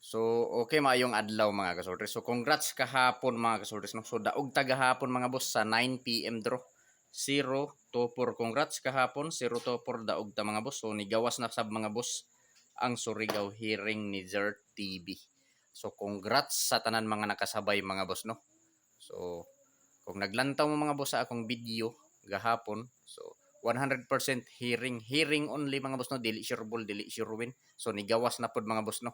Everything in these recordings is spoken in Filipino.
So, okay maayong adlaw mga kasultres. So, congrats kahapon mga kasultres. No? So, daog tagahapon mga boss sa 9 p.m. draw. 0 to 4. Congrats kahapon. 0 to 4 daog ta mga boss. So, nigawas na sab mga boss ang Surigao hearing ni Zert TV. So, congrats sa tanan mga nakasabay mga boss. No? So, kung naglantaw mo mga boss sa akong video gahapon, so 100% hearing only mga boss no, dili sureball, dili sure win. So nigawas na pod mga boss no.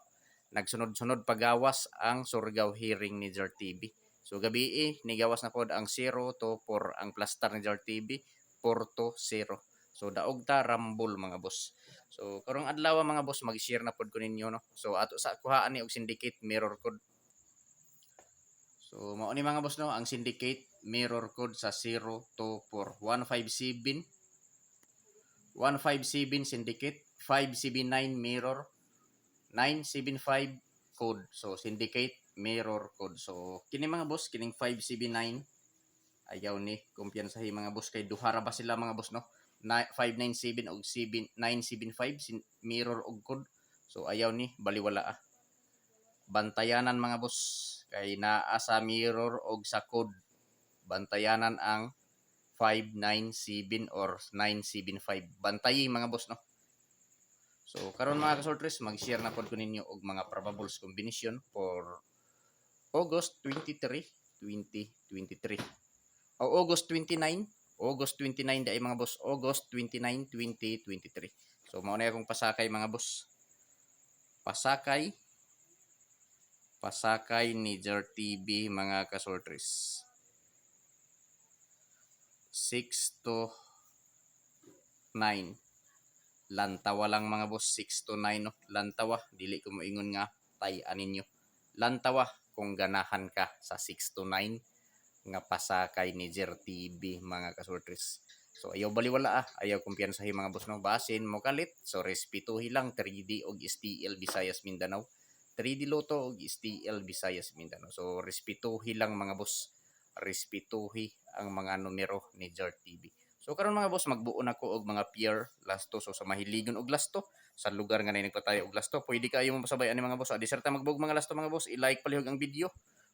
Nagsunod-sunod pagawas ang Surigao hearing ni Jar TV. So gabi nigawas na pod ang 0 to 4 ang plaster ni Jar TV, 4 to 0. So daog ta rambol mga boss. So karong adlaw mga boss mag-share na pod ko ninyo no. So ato sa kuhaan ni og syndicate mirror code. So mao ni mga boss no ang syndicate mirror code sa 0 to 4 157 157 syndicate 579 mirror 975 code. So syndicate mirror code. So kini mga boss kining 579 ayaw ni kumpiyansahi mga boss kay duhara ba sila mga boss no. 597 og 975 mirror og code. So ayaw ni baliwala bantayanan mga boss kay naa sa mirror og sa code bantayanan ang 597 or 975 bantayi mga boss no. So karon mga kasortres mag-share na pod ko ninyo og mga probables combination for August 23, 2023 o August 29 dai mga boss, August 29, 2023. So mao na akong pasakay mga boss, pasakay ni Jar TV mga kasortres. 6 to 9 lantawa lang mga boss, 6 to 9 no. Lantawa dili ko moingon nga tay-an ninyo. Lantawa kung ganahan ka sa 6 to 9 nga pasakay ni Jar TV mga kasortres. So ayaw baliwala ayaw kumpiyansahi mga boss no. Basin mo kalit. So respetuhi lang 3D og STL Visayas Mindanao. 3D Lotto og STL Visayas Mindanao. So respetuhi lang mga boss. Respetuhi ang mga numero ni Jar TV. So karon mga boss magbuo na ko og mga pure lasto. So sa mahiligon og lasto sa lugar nga nay nagpatayo og lasto, pwede kayo mo pasabayan ni mga boss. Di serta magbug mga lasto mga boss, i-like palihog ang video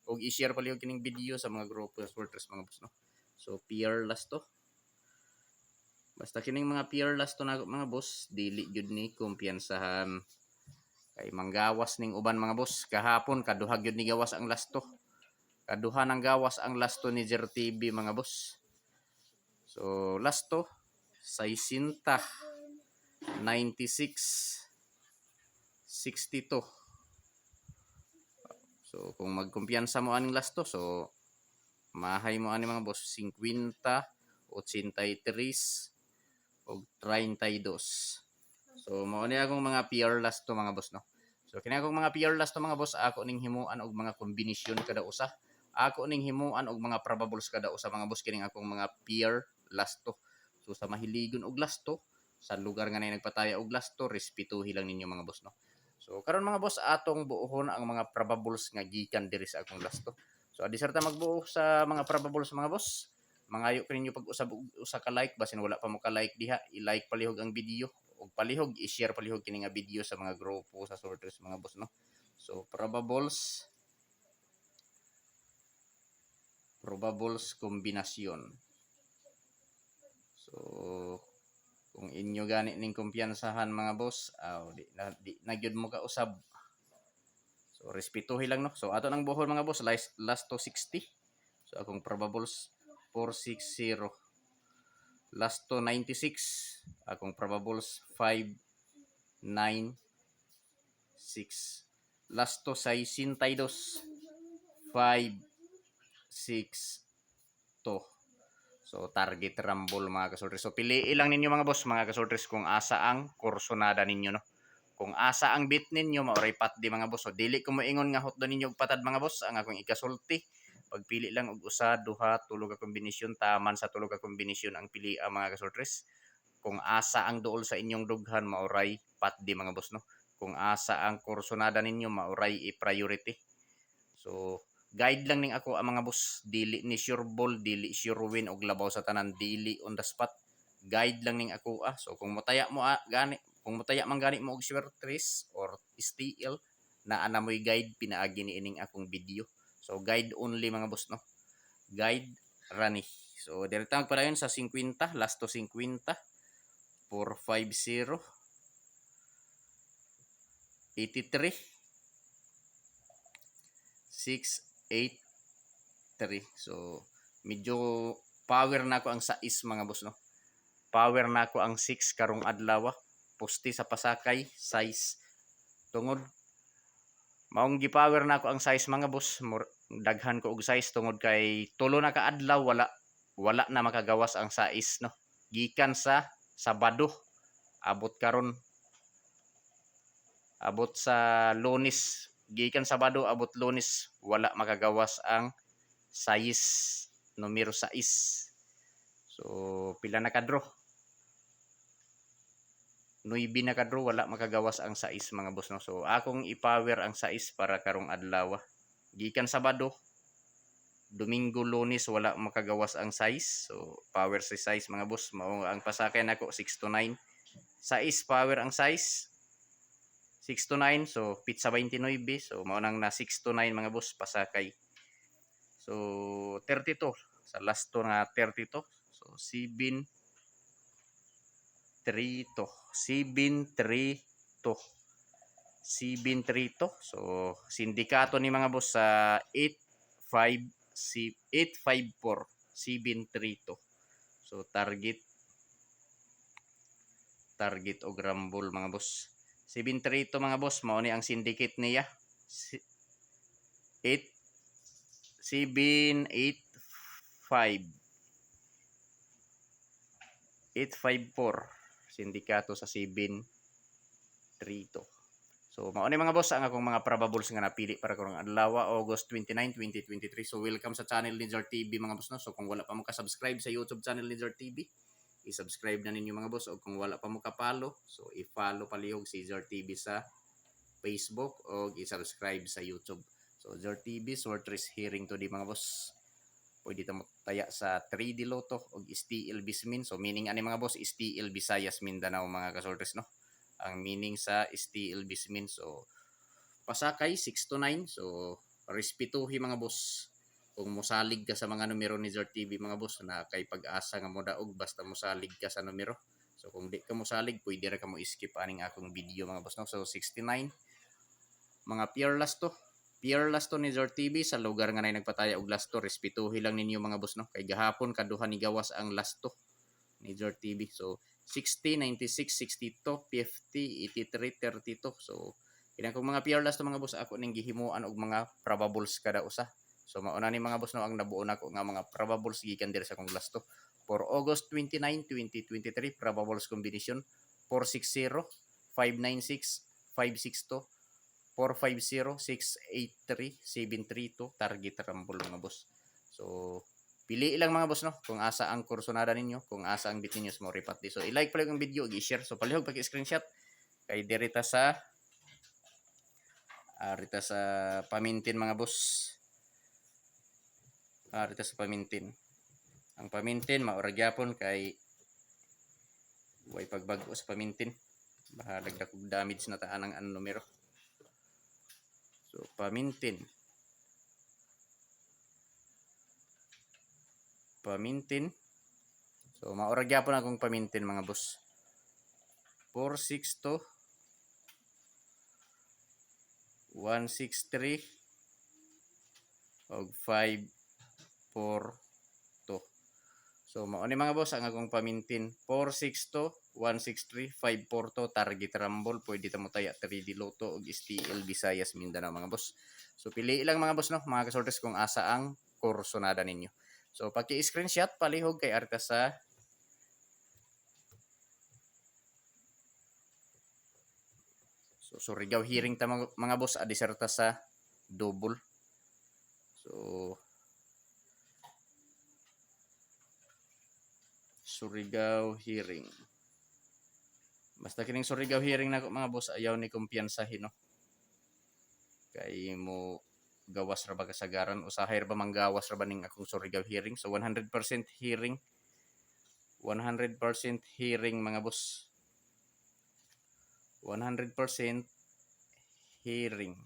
og i-share palihog kining video sa mga grupo ng supporters mga boss no. So pure lasto. Basta kining mga pure lasto na mga boss, dili gyud ni kumpiyansahan. Kay manggawas ning uban mga boss. Kahapon kaduha gyud ni gawas ang lasto. Kaduha ng gawas ang lasto ni Jar TV mga boss. So lasto 60 96 62. So kung magkumpiyansa mo aning lasto, so mahay mo ani mga boss 50, 83 og 32. So mao ni akong mga PR lasto mga boss no. So kini akong mga PR lasto mga boss, ako ning himuan og mga kombinasyon kada usa. Ako ning himuan og mga probables kada usa mga boss kining akong mga PR lasto. So sa mahiligon og lasto, sa lugar nga nay nagpataya og lasto, respetuhi lang ninyo mga boss no. So karon mga boss atong buohon ang mga probables nga gikan diri sa akong lasto. So adi sarta magbuo sa mga probables mga boss. Mangayo ko ninyo pag-usab usa ka like basin wala pa mo ka like diha, i-like palihog ang video ug palihog i-share palihog kini nga video sa mga grupo sa sorters mga boss no. So probables kombinasyon. So kung inyo gani ning kumpiyansahan mga boss, di na gyud mo ka usab. So respetuhi lang no. So ato nang buhol mga boss, last to 60. So akong probables 460. Last to 96. Akong probables 596. Last to 62. 562. So target rumble mga kasortres. So piliin lang ninyo mga boss, mga kasortres kung asa ang kursonada ninyo no. Kung asa ang bit ninyo maoray pat di mga boss. So dili ko moingon nga hotdo ninyo og patad mga boss, ang akong ikasulti. Pagpili lang og usa, duha, tulo ka kombinasyon, taman sa tulo ka kombinasyon ang pili ang mga kasortres. Kung asa ang duol sa inyong dughan maoray pat di mga boss no. Kung asa ang kursonada ninyo maoray i-priority. So guide lang ning ako ang mga boss, dili ni sure ball, dili sure win og labaw sa tanan, dili on the spot. Guide lang ning ako. So kung mutaya mo gani, kung mutaya man gani mo og sure trace or STL, naa na mo'y guide pinaagi ni ining akong video. So guide only mga boss no. Guide rani. So direkta magpadayon sa 50, last to 50, 450, 83, 683. So medyo power na ako ang 6 mga boss no. Power na ako ang 6 karong adlaw. Posti sa Pasakay size tungod maong gipower na ako ang size mga boss. Daghan ko og size tungod kay tulo na ka adlaw wala na makagawas ang size no. Gikan sa Sabado abot karon abot sa Lunes, gikan Sabado abot Lunes wala makagawas ang size numero 6. So pila na kadro? 9 na kadro wala makagawas ang 6 mga boss no. So akong i-power ang 6 para karong adlaw. Gikan Sabado, Domingo, Lunes wala makagawas ang 6. So power sa 6 mga boss. Mao ang Pasakay nako 6 to 9. 6 power ang 6. 6 to 9 so pizza 29. So mao nang na 6 to 9 mga boss Pasakay. So 32 sa last to nga 32. So 7 3 to 732 732. So sindikato ni mga boss sa 854 732. So target og rumble mga boss 732 mga boss. Mao ni ang syndicate niya 785 854 sindikato sa 732. So mao ni mga boss ang akong mga probables nga napili para karong adlaw August 29, 2023. So welcome sa channel ni Jar TV mga boss no. So kung wala pa mo ka-subscribe sa YouTube channel ni Jar TV, i-subscribe na ninyo mga boss. O kung wala pa mo ka-follow, so i-follow palihog si Jar TV sa Facebook o i-subscribe sa YouTube. So Jar TV Sortress hearing to di mga boss. Pwede ta mo taya sa 3D Lotto o STL Bismin. So meaning ani mga boss STL Visayas Mindanao mga kasortress no. Ang meaning sa STL Bismin. So Pasakay 6 to 9. So respetuhi mga boss. Kung mosalig ka sa mga numero ni Jar TV mga boss na kay pag-asa nga mo daog basta mosalig ka sa numero. So kung di ka mosalig pwede ra ka mo skip aning akong video mga boss no. So 69 mga peerless to ni Jar TV sa lugar nga nay nagpataya og last to. Respetuhi lang ninyo mga boss no. Kay gahapon kaduha ni gawas ang last to ni Jar TV. So 60, 96, 62, 50, 83, 32. So kinang kong mga peerless to mga boss ako ning gihimuan og mga probables kada usa. So mauna ni mga boss no ang nabuo nako nga mga probables gikan diri sa akong last to. For August 29, 2023 probables combination 460, 596, 562, 450, 683, 732 target rumble mga boss. So pili lang mga boss no kung asa ang kursonada ninyo, kung asa ang bit ninyo sa mo ripat di. So i-like pala yung video, i-share. So palihog pag-screenshot kay dirita sa rita sa pamintin mga boss. Rita sa pamintin. Ang pamintin maura gyapon kay way pagbago sa pamintin. Baka dagdag og damage na taan ang numero. So pamintin. So maura gyapon akong pamintin mga boss. 462 163 og 542. So mao ni mga boss ang akong pamintin 462 163 542 target rumble. Pwede ta mo taya 3D Lotto og STL Visayas Mindanao mga boss. So pili lang mga boss no mga kasortes kung asa ang kursonada ninyo. So paki-screenshot palihog kay arta sa So Surigao hearing ta mga boss adiserta sa double. So Surigao hearing. Basta kining Surigao hearing nako mga boss ayaw ni kumpiyansahin no. Kay mo gawas ra ba kasagaran usahay ra ba manggawas ra ba ning akong Surigao hearing. So 100% hearing. 100% hearing mga boss. 100% hearing.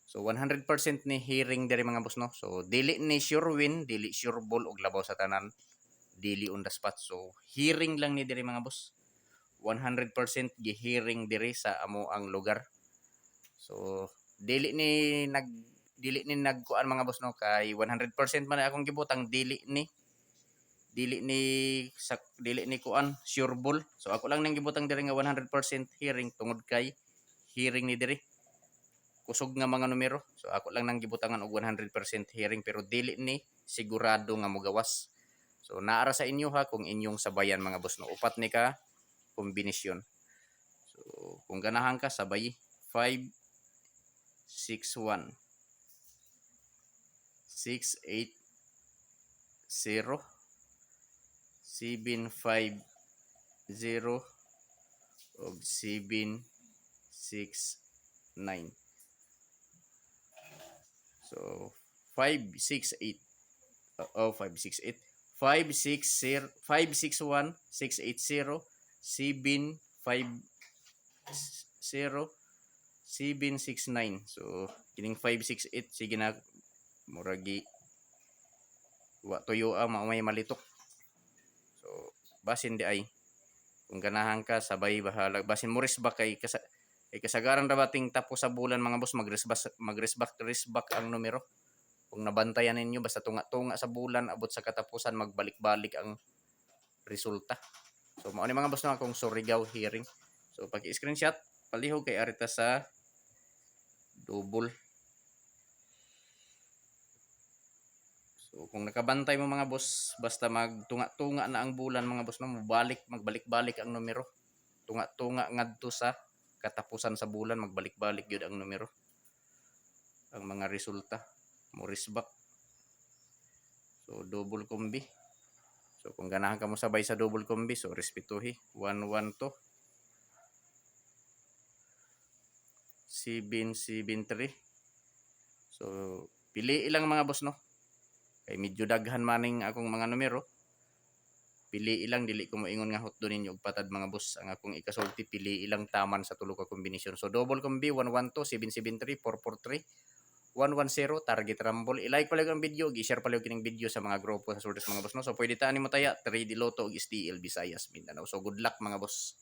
So 100% ni hearing diri mga boss no. So dili ni sure win, dili sure ball og labaw sa tanan, dili on the spot. So hearing lang ni diri mga boss. 100% gi-hearing diri sa amo ang lugar. So dili ni nagkuan mga boss no kay 100% man akong gibutang dili ni kuan sure ball. So ako lang nang gibutang diri nga 100% hearing tungod kay hearing ni diri kusog nga mga numero. So ako lang nang gibutangan og 100% hearing pero dili ni sigurado nga mogawas. So naara sa inyo ha kung inyong sabayan mga boss no. Upat ni ka kombinasyon. So kung ganahan ka sabay 5 6 1 6 8 0 7 5 0 og 7 6 9. So 5 6 8 5 6 8 5 6 0 5 6 1 6 8 0 7 5 0 7 6 9. So kining 5 6 8 sige na muragi wa tuyo may malitok. So basin di ay kung ganahan ka sabay bahala basin mo risbak kay kasagaran ra bating tapos sa bulan mga boss magrisbak ang numero. Kung nabantayan ninyo basta tunga-tunga sa bulan abot sa katapusan magbalik-balik ang resulta. So mao ni mga boss na akong Surigao hearing. So pag screenshot palihog kay arita sa double. So kung nakabantay mo mga boss basta magtunga-tunga na ang bulan mga boss no magbalik-balik ang numero. Tunga-tunga ngadto sa katapusan sa bulan magbalik-balik gyud ang numero. Ang mga resulta mo risbak. So double combi. So kung ganahan ka mo sabay sa double combi so respetuhi 1 1 to 7 7 3. So pili ilang mga boss no. Kay medyo daghan maning akong mga numero. Pili ilang dili ko moingon nga hotdo ninyo og patad mga boss. Ang akong ikasulti pili ilang taman sa tulo ka kombinasyon. So double combi 112 773 443 110 target rumble. I-like pala ang video, i-share pala kining video sa mga grupo sa Surdes mga boss no. So pwede taan nimo taya 3D Lotto og STL Visayas Mindanao. So good luck mga boss.